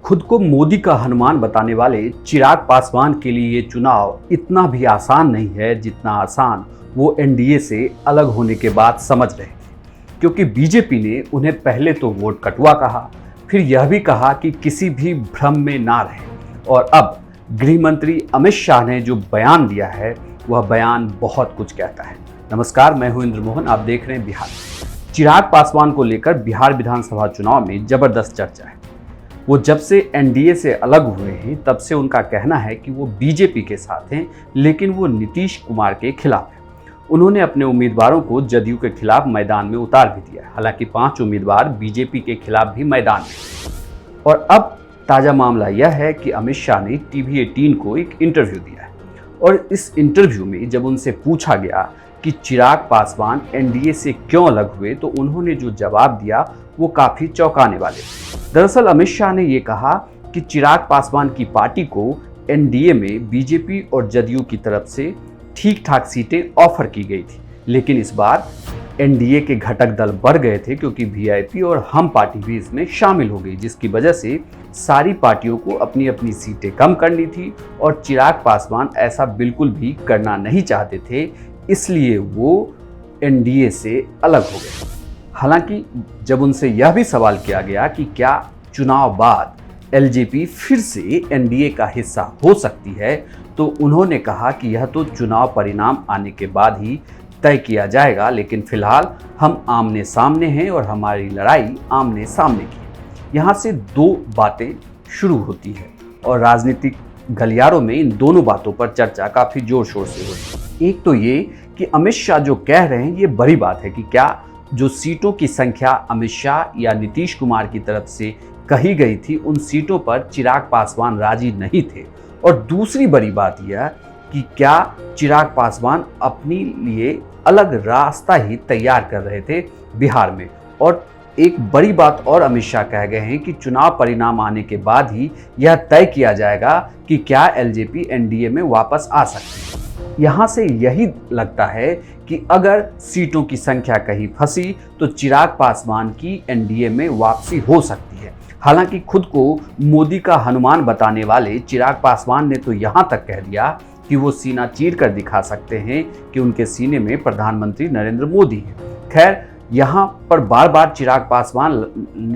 खुद को मोदी का हनुमान बताने वाले चिराग पासवान के लिए ये चुनाव इतना भी आसान नहीं है जितना आसान वो एनडीए से अलग होने के बाद समझ रहे थे। क्योंकि बीजेपी ने उन्हें पहले तो वोट कटुआ कहा, फिर यह भी कहा कि किसी भी भ्रम में ना रहे, और अब गृह मंत्री अमित शाह ने जो बयान दिया है वह बयान बहुत कुछ कहता है। नमस्कार, मैं हूं इंद्र मोहन, आप देख रहे हैं बिहार। चिराग पासवान को लेकर बिहार विधानसभा चुनाव में जबरदस्त चर्चा है। वो जब से एनडीए से अलग हुए हैं तब से उनका कहना है कि वो बीजेपी के साथ हैं, लेकिन वो नीतीश कुमार के खिलाफ हैं। उन्होंने अपने उम्मीदवारों को जदयू के खिलाफ मैदान में उतार भी दिया। हालांकि 5 उम्मीदवार बीजेपी के खिलाफ भी मैदान में। और अब ताज़ा मामला यह है कि अमित शाह ने टीवी 18 को एक इंटरव्यू दिया है, और इस इंटरव्यू में जब उनसे पूछा गया कि चिराग पासवान एनडीए से क्यों अलग हुए, तो उन्होंने जो जवाब दिया वो काफ़ी चौंकाने वाले। दरअसल अमित शाह ने ये कहा कि चिराग पासवान की पार्टी को एनडीए में बीजेपी और जदयू की तरफ से ठीक ठाक सीटें ऑफर की गई थी, लेकिन इस बार एनडीए के घटक दल बढ़ गए थे क्योंकि वीआईपी और हम पार्टी भी इसमें शामिल हो गई, जिसकी वजह से सारी पार्टियों को अपनी अपनी सीटें कम करनी थी। और चिराग पासवान ऐसा बिल्कुल भी करना नहीं चाहते थे, इसलिए वो एनडीए से अलग हो गए। हालांकि जब उनसे यह भी सवाल किया गया कि क्या चुनाव बाद एलजेपी फिर से एनडीए का हिस्सा हो सकती है, तो उन्होंने कहा कि यह तो चुनाव परिणाम आने के बाद ही तय किया जाएगा, लेकिन फिलहाल हम आमने सामने हैं और हमारी लड़ाई आमने सामने की है। यहाँ से 2 बातें शुरू होती है और राजनीतिक गलियारों में इन दोनों बातों पर चर्चा काफ़ी जोर शोर से होती है। एक तो ये कि अमित शाह जो कह रहे हैं ये बड़ी बात है कि क्या जो सीटों की संख्या अमित शाह या नीतीश कुमार की तरफ से कही गई थी उन सीटों पर चिराग पासवान राजी नहीं थे। और दूसरी बड़ी बात यह कि क्या चिराग पासवान अपने लिए अलग रास्ता ही तैयार कर रहे थे बिहार में। और एक बड़ी बात और अमित शाह कह गए हैं कि चुनाव परिणाम आने के बाद ही यह तय किया जाएगा कि क्या एलजेपी एनडीए में वापस आ सकती है। यहाँ से यही लगता है कि अगर सीटों की संख्या कहीं फंसी तो चिराग पासवान की एनडीए में वापसी हो सकती है। हालांकि खुद को मोदी का हनुमान बताने वाले चिराग पासवान ने तो यहाँ तक कह दिया कि वो सीना चीर कर दिखा सकते हैं कि उनके सीने में प्रधानमंत्री नरेंद्र मोदी हैं। खैर, यहाँ पर बार बार चिराग पासवान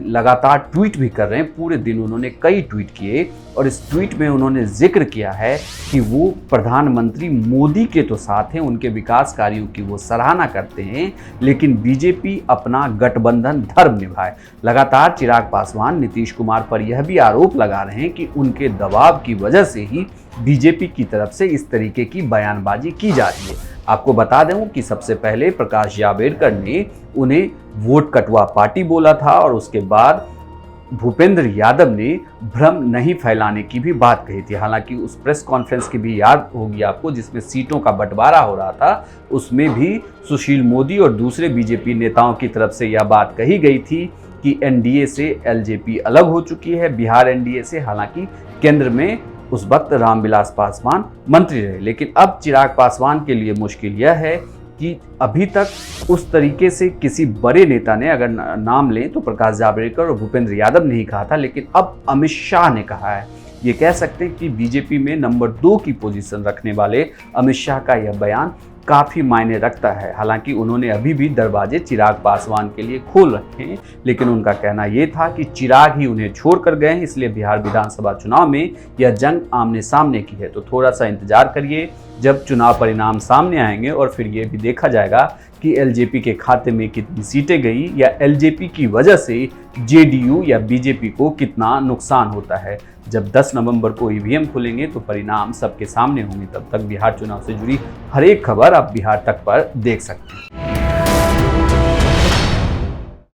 लगातार ट्वीट भी कर रहे हैं। पूरे दिन उन्होंने कई ट्वीट किए और इस ट्वीट में उन्होंने जिक्र किया है कि वो प्रधानमंत्री मोदी के तो साथ हैं, उनके विकास कार्यों की वो सराहना करते हैं, लेकिन बीजेपी अपना गठबंधन धर्म निभाए। लगातार चिराग पासवान नीतीश कुमार पर यह भी आरोप लगा रहे हैं कि उनके दबाव की वजह से ही बीजेपी की तरफ से इस तरीके की बयानबाजी की जा रही है। आपको बता दूं कि सबसे पहले प्रकाश जावड़ेकर ने उन्हें वोट कटुआ पार्टी बोला था और उसके बाद भूपेंद्र यादव ने भ्रम नहीं फैलाने की भी बात कही थी। हालांकि उस प्रेस कॉन्फ्रेंस की भी याद होगी आपको, जिसमें सीटों का बंटवारा हो रहा था, उसमें भी सुशील मोदी और दूसरे बीजेपी नेताओं की तरफ से यह बात कही गई थी कि एनडीए से एलजेपी अलग हो चुकी है, बिहार एनडीए से। हालांकि केंद्र में उस वक्त रामविलास पासवान मंत्री रहे, लेकिन अब चिराग पासवान के लिए मुश्किल यह है कि अभी तक उस तरीके से किसी बड़े नेता ने, अगर नाम लें तो प्रकाश जावड़ेकर और भूपेंद्र यादव ने ही कहा था, लेकिन अब अमित शाह ने कहा है। ये कह सकते हैं कि बीजेपी में नंबर 2 की पोजीशन रखने वाले अमित शाह का यह बयान काफ़ी मायने रखता है। हालांकि उन्होंने अभी भी दरवाजे चिराग पासवान के लिए खोल रखे हैं, लेकिन उनका कहना ये था कि चिराग ही उन्हें छोड़ कर गए हैं, इसलिए बिहार विधानसभा चुनाव में यह जंग आमने सामने की है। तो थोड़ा सा इंतजार करिए, जब चुनाव परिणाम सामने आएंगे और फिर ये भी देखा जाएगा कि एलजेपी के खाते में कितनी सीटें गई या एलजेपी की वजह से जेडीयू या बीजेपी को कितना नुकसान होता है। जब 10 नवंबर को ईवीएम खुलेंगे तो परिणाम सबके सामने होंगे। तब तक बिहार चुनाव से जुड़ी हर एक खबर आप बिहार तक पर देख सकते हैं।